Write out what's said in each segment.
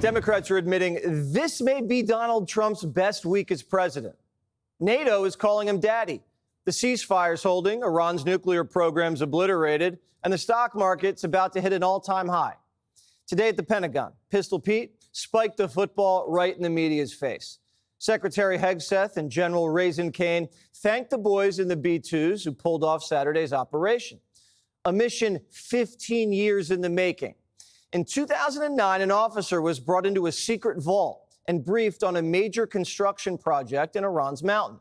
Democrats are admitting this may be Donald Trump's best week as president. NATO is calling him daddy. The ceasefire's holding, Iran's nuclear program's obliterated, and the stock market's about to hit an all-time high. Today at the Pentagon, Pistol Pete spiked the football right in the media's face. Secretary Hegseth and General Raisin Kane thanked the boys in the B-2s who pulled off Saturday's operation. A mission 15 years in the making. In 2009, an officer was brought into a secret vault and briefed on a major construction project in Iran's mountain.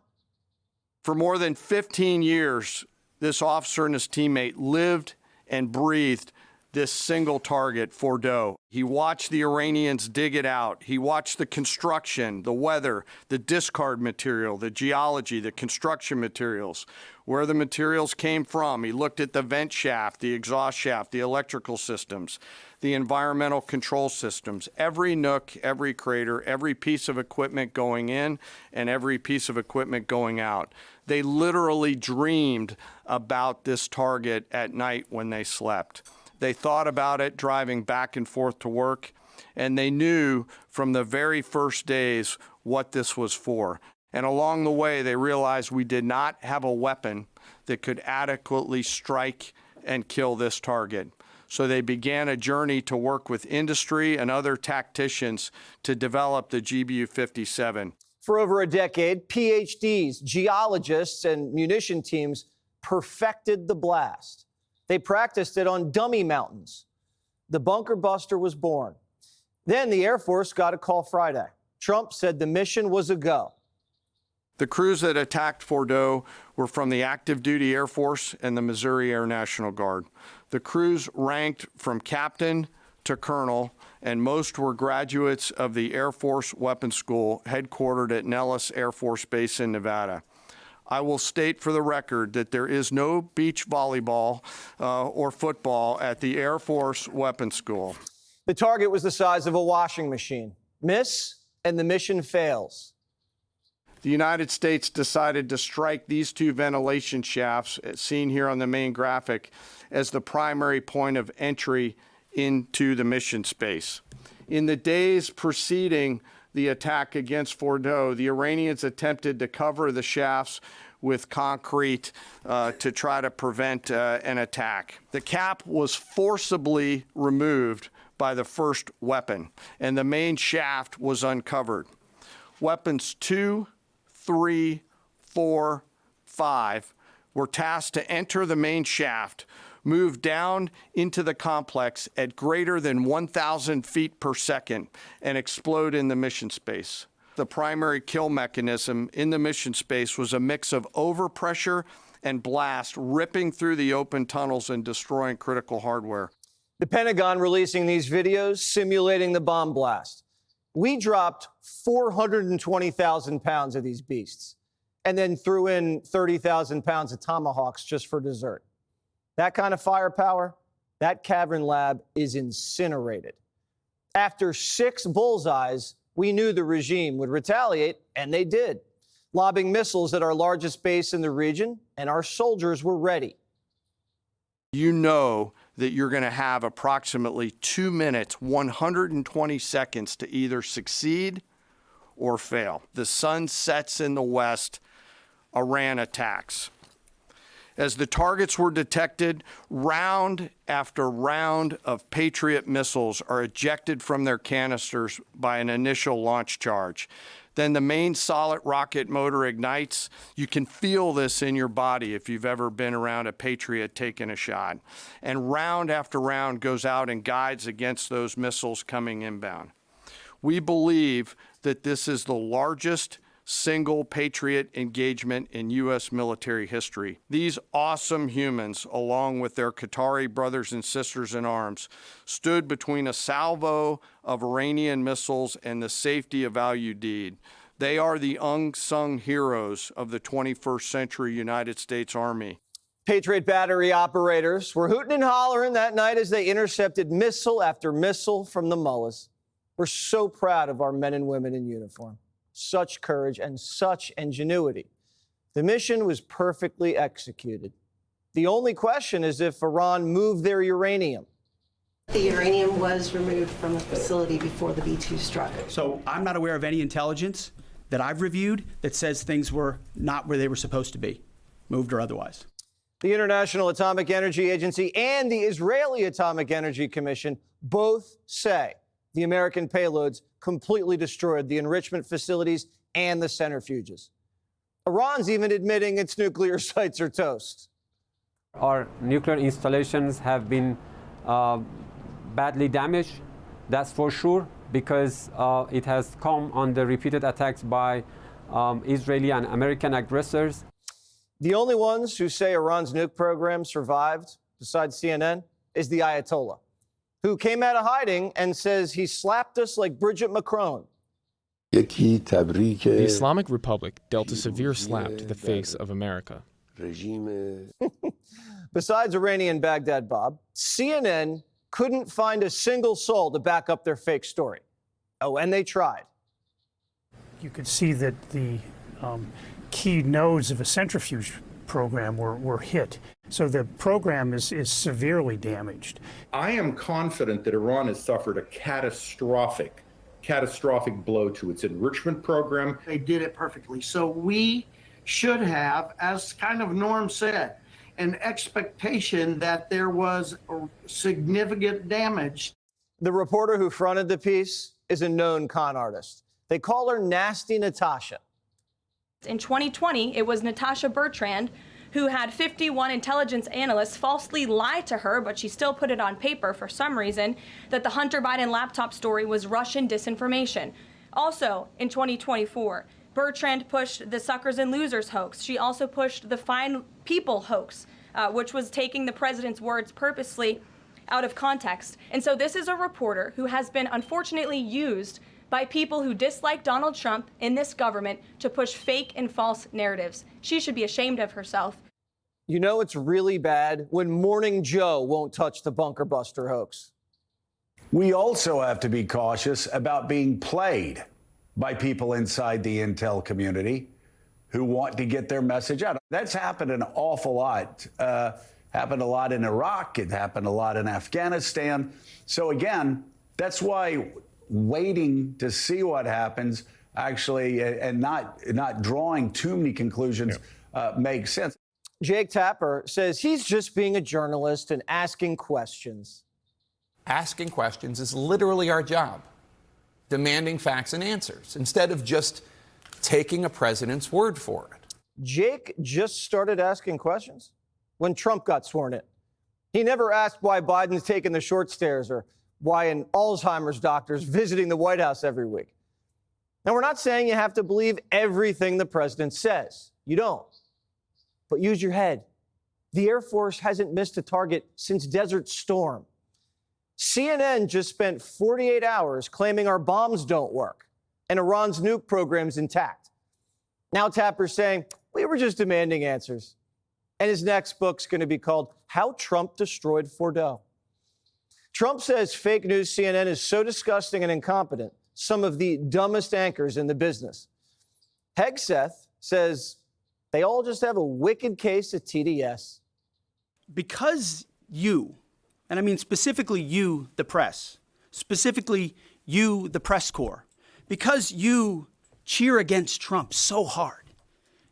For more than 15 years, this officer and his teammate lived and breathed this single target, Fordow. He watched the Iranians dig it out. He watched the construction, the weather, the discard material, the geology, the construction materials, where the materials came from. He looked at the vent shaft, the exhaust shaft, the electrical systems, the environmental control systems, every nook, every crater, every piece of equipment going in and every piece of equipment going out. They literally dreamed about this target at night when they slept. They thought about it driving back and forth to work, and they knew from the very first days what this was for. And along the way, they realized we did not have a weapon that could adequately strike and kill this target. So they began a journey to work with industry and other tacticians to develop the GBU-57. For over a decade, PhDs, geologists, and munition teams perfected the blast. They practiced it on dummy mountains. The bunker buster was born. Then the Air Force got a call Friday. Trump said the mission was a go. The crews that attacked Fordow were from the active duty Air Force and the Missouri Air National Guard. The crews ranked from captain to colonel, and most were graduates of the Air Force Weapons School headquartered at Nellis Air Force Base in Nevada. I will state for the record that there is no beach volleyball or football at the Air Force Weapons School. The target was the size of a washing machine. Miss, and the mission fails. The United States decided to strike these two ventilation shafts, as seen here on the main graphic, as the primary point of entry into the mission space. In the days preceding the attack against Fordow, the Iranians attempted to cover the shafts with concrete to try to prevent an attack. The cap was forcibly removed by the first weapon, and the main shaft was uncovered. Weapons 2, 3, 4, 5 were tasked to enter the main shaft, move down into the complex at greater than 1,000 feet per second, and explode in the mission space. The primary kill mechanism in the mission space was a mix of overpressure and blast, ripping through the open tunnels and destroying critical hardware. The Pentagon releasing these videos simulating the bomb blast. We dropped 420,000 pounds of these beasts and then threw in 30,000 pounds of tomahawks just for dessert. That kind of firepower, that cavern lab is incinerated. After 6 bullseyes, we knew the regime would retaliate, and they did, lobbing missiles at our largest base in the region, and our soldiers were ready. You know that you're going to have approximately 2 minutes, 120 seconds to either succeed or fail. The sun sets in the west, Iran attacks. As the targets were detected, round after round of Patriot missiles are ejected from their canisters by an initial launch charge. Then the main solid rocket motor ignites. You can feel this in your body if you've ever been around a Patriot taking a shot. And round after round goes out and guides against those missiles coming inbound. We believe that this is the largest single Patriot engagement in U.S. military history. These awesome humans, along with their Qatari brothers and sisters in arms, stood between a salvo of Iranian missiles and the safety of Al Udeid. They are the unsung heroes of the 21st century United States Army. Patriot battery operators were hooting and hollering that night as they intercepted missile after missile from the mullahs. We're so proud of our men and women in uniform. Such courage and such ingenuity. The mission was perfectly executed. The only question is if Iran moved their uranium. The uranium was removed from the facility before the B-2 struck. So I'm not aware of any intelligence that I've reviewed that says things were not where they were supposed to be, moved or otherwise. The International Atomic Energy Agency and the Israeli Atomic Energy Commission both say the American payloads completely destroyed the enrichment facilities and the centrifuges. Iran's even admitting its nuclear sites are toast. Our nuclear installations have been badly damaged, that's for sure, because it has come under repeated attacks by Israeli and American aggressors. The only ones who say Iran's nuke program survived, besides CNN, is the Ayatollah, who came out of hiding and says he slapped us like Bridget Macron. The Islamic Republic dealt a severe slap to the face of America. Besides Iranian Baghdad Bob, CNN couldn't find a single soul to back up their fake story. Oh, and they tried. You could see that the key nodes of a centrifuge program were hit. So the program is severely damaged. I am confident that Iran has suffered a catastrophic blow to its enrichment program. They did it perfectly. So we should have, as kind of Norm said, an expectation that there was significant damage. The reporter who fronted the piece is a known con artist. They call her Nasty Natasha. In 2020, it was Natasha Bertrand who had 51 intelligence analysts falsely lie to her, but she still put it on paper for some reason, that the Hunter Biden laptop story was Russian disinformation. Also, in 2024, Bertrand pushed the suckers and losers hoax. She also pushed the fine people hoax, which was taking the president's words purposely out of context. And so this is a reporter who has been unfortunately used by people who dislike Donald Trump in this government to push fake and false narratives. She should be ashamed of herself. You know it's really bad when Morning Joe won't touch the bunker buster hoax. We also have to be cautious about being played by people inside the intel community who want to get their message out. That's happened an awful lot. Happened a lot in Iraq. It happened a lot in Afghanistan. So again, that's why waiting to see what happens actually and not drawing too many conclusions makes sense. Jake Tapper says he's just being a journalist and asking questions. Asking questions is literally our job. Demanding facts and answers instead of just taking a president's word for it. Jake just started asking questions when Trump got sworn in. He never asked why Biden's taking the short stairs or why an Alzheimer's doctor is visiting the White House every week. Now, we're not saying you have to believe everything the president says. You don't. But use your head. The Air Force hasn't missed a target since Desert Storm. CNN just spent 48 hours claiming our bombs don't work and Iran's nuke program's intact. Now Tapper's saying, we were just demanding answers. And his next book's going to be called How Trump Destroyed Fordo. Trump says fake news CNN is so disgusting and incompetent, some of the dumbest anchors in the business. Hegseth says they all just have a wicked case of TDS. Because you, and I mean specifically you, the press, specifically you, the press corps, because you cheer against Trump so hard,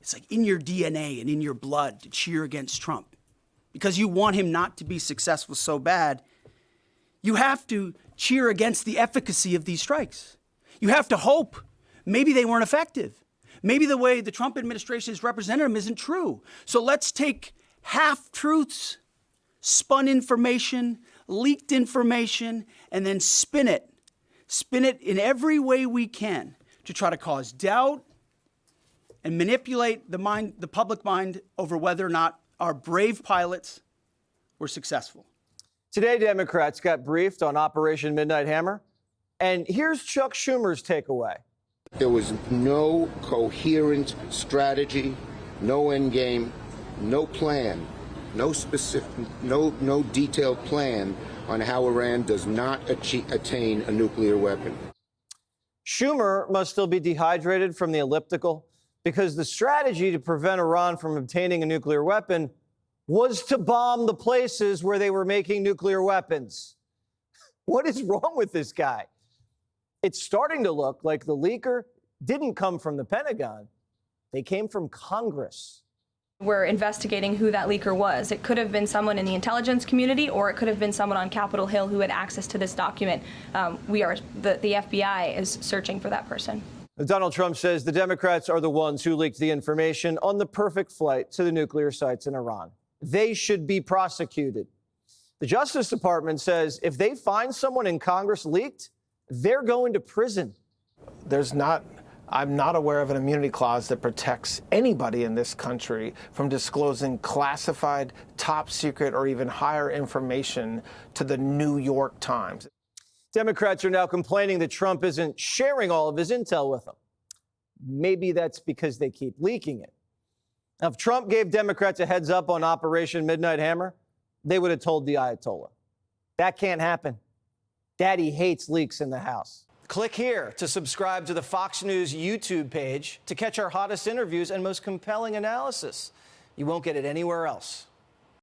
it's like in your DNA and in your blood to cheer against Trump, because you want him not to be successful so bad, you have to cheer against the efficacy of these strikes. You have to hope maybe they weren't effective. Maybe the way the Trump administration has represented them isn't true. So let's take half-truths, spun information, leaked information, and then spin it in every way we can to try to cause doubt and manipulate the public mind over whether or not our brave pilots were successful. Today, Democrats got briefed on Operation Midnight Hammer. And here's Chuck Schumer's takeaway. There was no coherent strategy, no end game, no plan, no detailed plan on how Iran does not attain a nuclear weapon. Schumer must still be dehydrated from the elliptical because the strategy to prevent Iran from obtaining a nuclear weapon was to bomb the places where they were making nuclear weapons. What is wrong with this guy? It's starting to look like the leaker didn't come from the Pentagon. They came from Congress. We're investigating who that leaker was. It could have been someone in the intelligence community, or it could have been someone on Capitol Hill who had access to this document. The FBI is searching for that person. Donald Trump says the Democrats are the ones who leaked the information on the perfect flight to the nuclear sites in Iran. They should be prosecuted. The Justice Department says if they find someone in Congress leaked, they're going to prison. I'm not aware of an immunity clause that protects anybody in this country from disclosing classified, top secret, or even higher information to the New York Times. Democrats are now complaining that Trump isn't sharing all of his intel with them. Maybe that's because they keep leaking it. Now, if Trump gave Democrats a heads up on Operation Midnight Hammer, they would have told the Ayatollah. That can't happen. Daddy hates leaks in the House. Click here to subscribe to the Fox News YouTube page to catch our hottest interviews and most compelling analysis. You won't get it anywhere else.